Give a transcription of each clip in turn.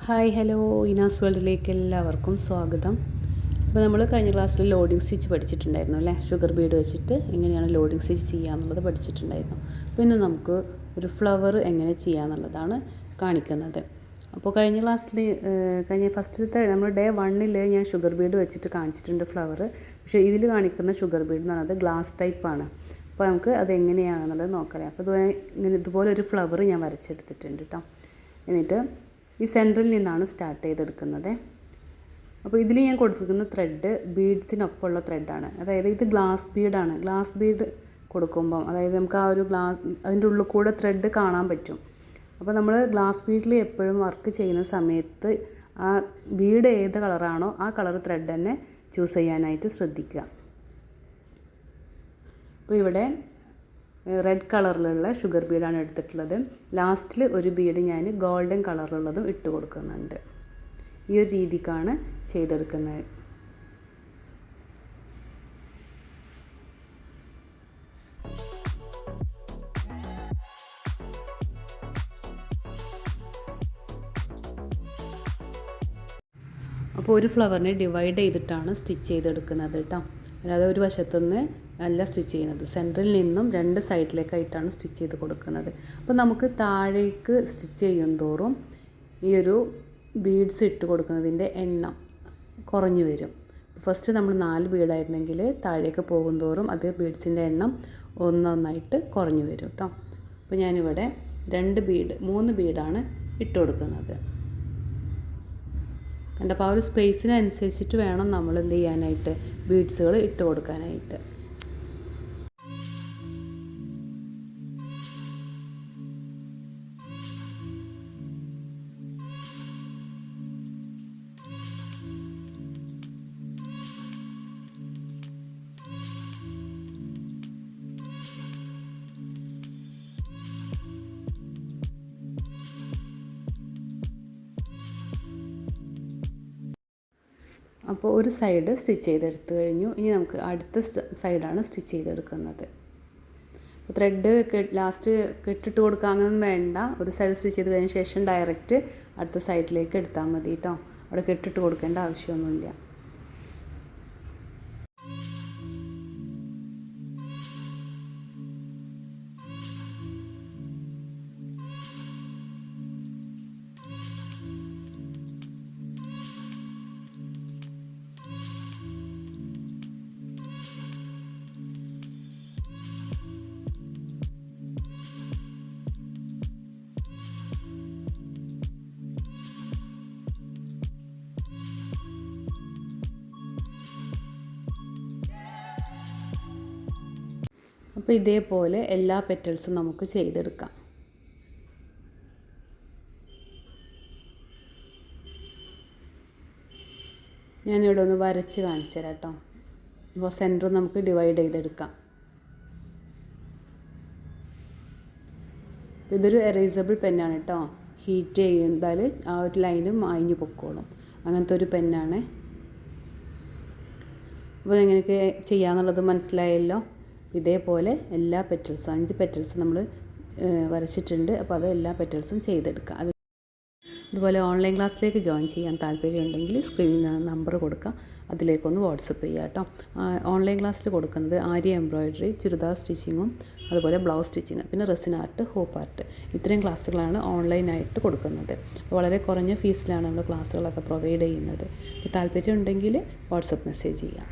Hi hello Inas വേൾഡിലേക്ക് എല്ലാവർക്കും സ്വാഗതം. അപ്പോൾ നമ്മൾ കഴിഞ്ഞ ക്ലാസ്സിൽ ലോഡിംഗ് സ്റ്റിച്ച് പഠിച്ചിട്ടുണ്ടായിരുന്നു അല്ലേ? ഷുഗർ ബീഡ് വെച്ചിട്ട് എങ്ങനെയാണ് ലോഡിംഗ് സ്റ്റിച്ച് ചെയ്യുക എന്നുള്ളത് പഠിച്ചിട്ടുണ്ടായിരുന്നു. അപ്പോൾ ഇന്ന് നമുക്ക് ഒരു ഫ്ലവർ എങ്ങനെ ചെയ്യുക എന്നുള്ളതാണ് കാണിക്കുന്നത്. അപ്പോൾ കഴിഞ്ഞ ക്ലാസ്സിൽ ഫസ്റ്റത്തെ നമ്മൾ ഡേ 1 ഞാൻ ഷുഗർ ബീഡ് വെച്ചിട്ട് കാണിച്ചിട്ടുണ്ട് ഫ്ലവർ. പക്ഷേ ഇതിൽ കാണിക്കുന്ന ഷുഗർ ബീഡ് എന്ന് പറയുന്നത് ഗ്ലാസ് ടൈപ്പാണ്. അപ്പോൾ നമുക്ക് അതെങ്ങനെയാണെന്നുള്ളത് നോക്കാം. അപ്പോൾ ഇതുപോലെ ഒരു ഫ്ലവർ ഞാൻ വരച്ചെടുത്തിട്ടുണ്ട് കേട്ടോ. എന്നിട്ട് ഈ സെൻറ്ററിൽ നിന്നാണ് സ്റ്റാർട്ട് ചെയ്തെടുക്കുന്നത്. അപ്പോൾ ഇതിൽ ഞാൻ കൊടുത്തിരിക്കുന്ന ത്രെഡ് ബീഡ്സിനൊപ്പമുള്ള ത്രെഡാണ്. അതായത് ഇത് ഗ്ലാസ് ബീഡാണ്. ഗ്ലാസ് ബീഡ് കൊടുക്കുമ്പം അതായത് നമുക്ക് ആ ഒരു അതിൻ്റെ ഉള്ളിൽ കൂടെ ത്രെഡ് കാണാൻ പറ്റും. അപ്പോൾ നമ്മൾ ഗ്ലാസ് ബീഡിൽ എപ്പോഴും വർക്ക് ചെയ്യുന്ന സമയത്ത് ആ ബീഡ് ഏത് കളറാണോ ആ കളർ ത്രെഡ് തന്നെ ചൂസ് ചെയ്യാനായിട്ട് ശ്രദ്ധിക്കുക. അപ്പോൾ ഇവിടെ റെഡ് കളറിലുള്ള ഷുഗർ ബീഡാണ് എടുത്തിട്ടുള്ളത്. ലാസ്റ്റിൽ ഒരു ബീഡ് ഞാൻ ഗോൾഡൻ കളറിലുള്ളതും ഇട്ട് കൊടുക്കുന്നുണ്ട്. ഈ ഒരു രീതിക്കാണ് ചെയ്തെടുക്കുന്നത്. അപ്പോൾ ഒരു ഫ്ലവറിനെ ഡിവൈഡ് ചെയ്തിട്ടാണ് സ്റ്റിച്ച് ചെയ്തെടുക്കുന്നത് കേട്ടോ. അല്ലാതെ ഒരു വശത്തുനിന്ന് അല്ല സ്റ്റിച്ച് ചെയ്യുന്നത്. സെൻറ്ററിൽ നിന്നും 2 സൈഡിലേക്കായിട്ടാണ് സ്റ്റിച്ച് ചെയ്ത് കൊടുക്കുന്നത്. അപ്പോൾ നമുക്ക് താഴേക്ക് സ്റ്റിച്ച് ചെയ്യും തോറും ഈ ഒരു ബീഡ്സ് ഇട്ട് കൊടുക്കുന്നതിൻ്റെ എണ്ണം കുറഞ്ഞു വരും. ഫസ്റ്റ് നമ്മൾ 4 ബീഡായിരുന്നെങ്കിൽ താഴേക്ക് പോകും തോറും അത് ബീഡ്സിൻ്റെ എണ്ണം ഒന്നൊന്നായിട്ട് കുറഞ്ഞു വരും കേട്ടോ. അപ്പോൾ ഞാനിവിടെ 3 ബീഡാണ് ഇട്ട് കൊടുക്കുന്നത്. കണ്ടപ്പോൾ ആ ഒരു സ്പേസിനനുസരിച്ചിട്ട് വേണം നമ്മൾ എന്ത് ചെയ്യാനായിട്ട് ബീഡ്സുകൾ ഇട്ട് കൊടുക്കാനായിട്ട്. അപ്പോൾ ഒരു സൈഡ് സ്റ്റിച്ച് ചെയ്തെടുത്ത് കഴിഞ്ഞു. ഇനി നമുക്ക് അടുത്ത സൈഡാണ് സ്റ്റിച്ച് ചെയ്തെടുക്കുന്നത്. അപ്പോൾ ത്രെഡ് ലാസ്റ്റ് കെട്ടിട്ട് കൊടുക്കുക അങ്ങനെയൊന്നും വേണ്ട. ഒരു സൈഡ് സ്റ്റിച്ച് ചെയ്ത് കഴിഞ്ഞ ശേഷം ഡയറക്റ്റ് അടുത്ത സൈഡിലേക്ക് എടുത്താൽ മതി കേട്ടോ. അവിടെ കെട്ടിട്ട് കൊടുക്കേണ്ട ആവശ്യമൊന്നുമില്ല. അപ്പോൾ ഇതേപോലെ എല്ലാ പെറ്റൽസും നമുക്ക് ചെയ്തെടുക്കാം. ഞാനിവിടെ ഒന്ന് വരച്ച് കാണിച്ചു തരാം കേട്ടോ. അപ്പോൾ സെൻറ്റർ നമുക്ക് ഡിവൈഡ് ചെയ്തെടുക്കാം. ഇതൊരു എറേസബിൾ പെന്നാണ് കേട്ടോ. ഹീറ്റ് ചെയ്താൽ ആ ഒരു ലൈനും മായ്ഞ്ഞു പൊക്കോളും. അങ്ങനത്തെ ഒരു പെന്നാണ്. അപ്പോൾ എങ്ങനെയൊക്കെ ചെയ്യാമെന്നുള്ളത് മനസ്സിലായല്ലോ. ഇതേപോലെ എല്ലാ പെറ്റൽസും 5 പെറ്റൽസ് നമ്മൾ വരച്ചിട്ടുണ്ട്. അപ്പോൾ അത് എല്ലാ പെറ്റൽസും ചെയ്തെടുക്കുക. അതുപോലെ ഓൺലൈൻ ക്ലാസ്സിലേക്ക് ജോയിൻ ചെയ്യാൻ താല്പര്യമുണ്ടെങ്കിൽ സ്ക്രീനിൽ നമ്പർ കൊടുക്കാം, അതിലേക്കൊന്ന് വാട്സപ്പ് ചെയ്യുക കേട്ടോ. ഓൺലൈൻ ക്ലാസ്സിൽ കൊടുക്കുന്നത് ആരി എംബ്രോയ്ഡറി, ചുരിദാർ സ്റ്റിച്ചിങ്ങും അതുപോലെ ബ്ലൗസ് സ്റ്റിച്ചിങ്, പിന്നെ റെസിൻ ആർട്ട്, ഹൂപ്പ് ആർട്ട്, ഇത്രയും ക്ലാസ്സുകളാണ് ഓൺലൈനായിട്ട് കൊടുക്കുന്നത്. വളരെ കുറഞ്ഞ ഫീസിലാണ് നമ്മൾ ക്ലാസ്സുകളൊക്കെ പ്രൊവൈഡ് ചെയ്യുന്നത്. താല്പര്യമുണ്ടെങ്കിൽ വാട്സപ്പ് മെസ്സേജ് ചെയ്യാം.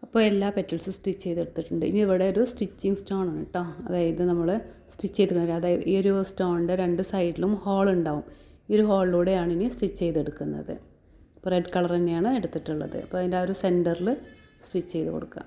അപ്പോൾ എല്ലാ പെറ്റൽസും സ്റ്റിച്ച് ചെയ്തെടുത്തിട്ടുണ്ട്. ഇനി ഇവിടെ ഒരു സ്റ്റിച്ചിങ് സ്റ്റോൺ ആണ് കേട്ടോ. അതായത് നമ്മൾ സ്റ്റിച്ച് ചെയ്തെടുക്കുന്നത്, അതായത് ഈ ഒരു സ്റ്റോണിൻ്റെ 2 സൈഡിലും ഹോൾ ഉണ്ടാവും. ഈ ഒരു ഹോളിലൂടെയാണ് ഇനി സ്റ്റിച്ച് ചെയ്തെടുക്കുന്നത്. അപ്പോൾ റെഡ് കളർ തന്നെയാണ് എടുത്തിട്ടുള്ളത്. അപ്പോൾ അതിൻ്റെ ആ ഒരു സെൻറ്ററിൽ സ്റ്റിച്ച് ചെയ്ത് കൊടുക്കുക.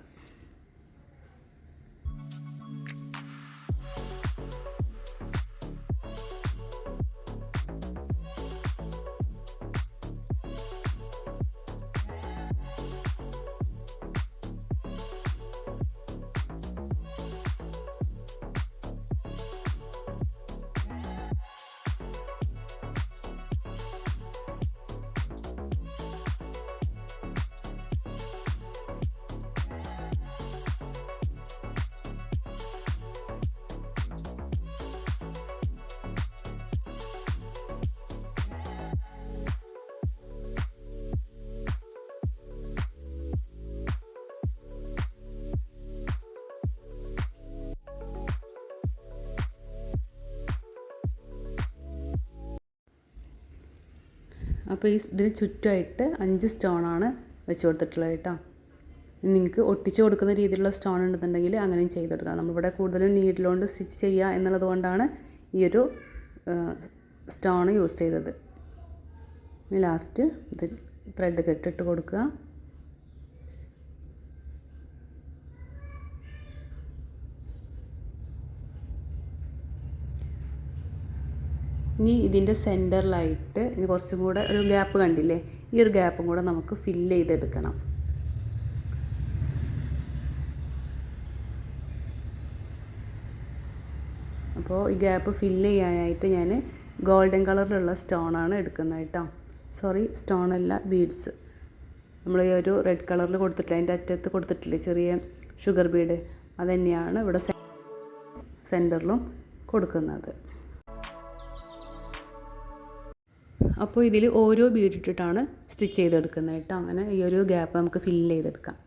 അപ്പോൾ ഇതിന് ചുറ്റുമായിട്ട് 5 സ്റ്റോണാണ് വെച്ച് കൊടുത്തിട്ടുള്ളത് കേട്ടോ. നിങ്ങൾക്ക് ഒട്ടിച്ച് കൊടുക്കുന്ന രീതിയിലുള്ള സ്റ്റോൺ ഉണ്ടെന്നുണ്ടെങ്കിൽ അങ്ങനെയും ചെയ്തെടുക്കാം. നമ്മളിവിടെ കൂടുതലും നീഡിലുകൊണ്ട് സ്റ്റിച്ച് ചെയ്യുക എന്നുള്ളത് കൊണ്ടാണ് ഈ ഒരു സ്റ്റോൺ യൂസ് ചെയ്തത്. ലാസ്റ്റ് ഇത് ത്രെഡ് കെട്ടിട്ട് കൊടുക്കുക. ഇനി ഇതിൻ്റെ സെൻറ്ററിലായിട്ട് ഇനി കുറച്ചും കൂടെ ഒരു ഗ്യാപ്പ് കണ്ടില്ലേ, ഈ ഒരു ഗ്യാപ്പും കൂടെ നമുക്ക് ഫില്ല് ചെയ്തെടുക്കണം. അപ്പോൾ ഈ ഗ്യാപ്പ് ഫില്ല് ചെയ്യാനായിട്ട് ഞാൻ ഗോൾഡൻ കളറിലുള്ള സ്റ്റോണാണ് എടുക്കുന്നത് കേട്ടോ. സോറി, സ്റ്റോണല്ല, ബീഡ്സ്. നമ്മൾ ഈ ഒരു റെഡ് കളറിൽ കൊടുത്തിട്ടില്ല, അതിൻ്റെ അറ്റത്ത് കൊടുത്തിട്ടില്ലേ ചെറിയ ഷുഗർ ബീഡ്, അതുതന്നെയാണ് ഇവിടെ സെൻറ്ററിലും കൊടുക്കുന്നത്. അപ്പോൾ ഇതിൽ ഓരോ ബീഡ് ഇട്ടിട്ടാണ് സ്റ്റിച്ച് ചെയ്തെടുക്കുന്നത് കേട്ടോ. അങ്ങനെ ഈ ഒരു ഗ്യാപ്പ് നമുക്ക് ഫില്ല് ചെയ്തെടുക്കാം.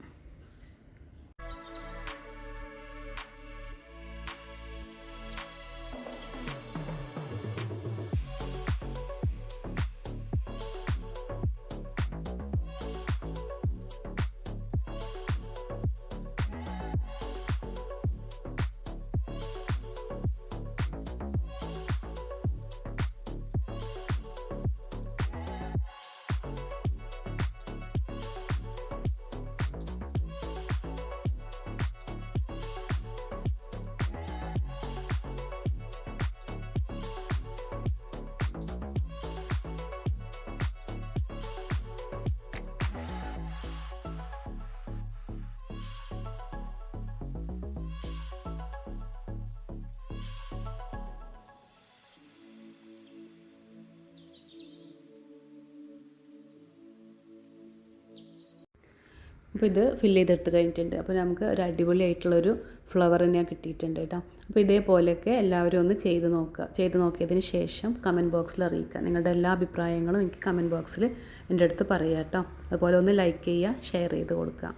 അപ്പോൾ ഇത് ഫില്ല് ചെയ്തെടുത്ത് കഴിഞ്ഞിട്ടുണ്ട്. അപ്പോൾ നമുക്ക് ഒരു അടിപൊളിയായിട്ടുള്ളൊരു ഫ്ലവർ തന്നെയാണ് കിട്ടിയിട്ടുണ്ട് കേട്ടോ. അപ്പോൾ ഇതേപോലെയൊക്കെ എല്ലാവരും ഒന്ന് ചെയ്ത് നോക്കുക. ചെയ്ത് നോക്കിയതിന് ശേഷം കമൻറ്റ് ബോക്സിൽ അറിയിക്കുക. നിങ്ങളുടെ എല്ലാ അഭിപ്രായങ്ങളും എനിക്ക് കമൻറ്റ് ബോക്സിൽ എൻ്റെ അടുത്ത് പറയുക കേട്ടോ. അതുപോലെ ഒന്ന് ലൈക്ക് ചെയ്യുക, ഷെയർ ചെയ്ത് കൊടുക്കുക.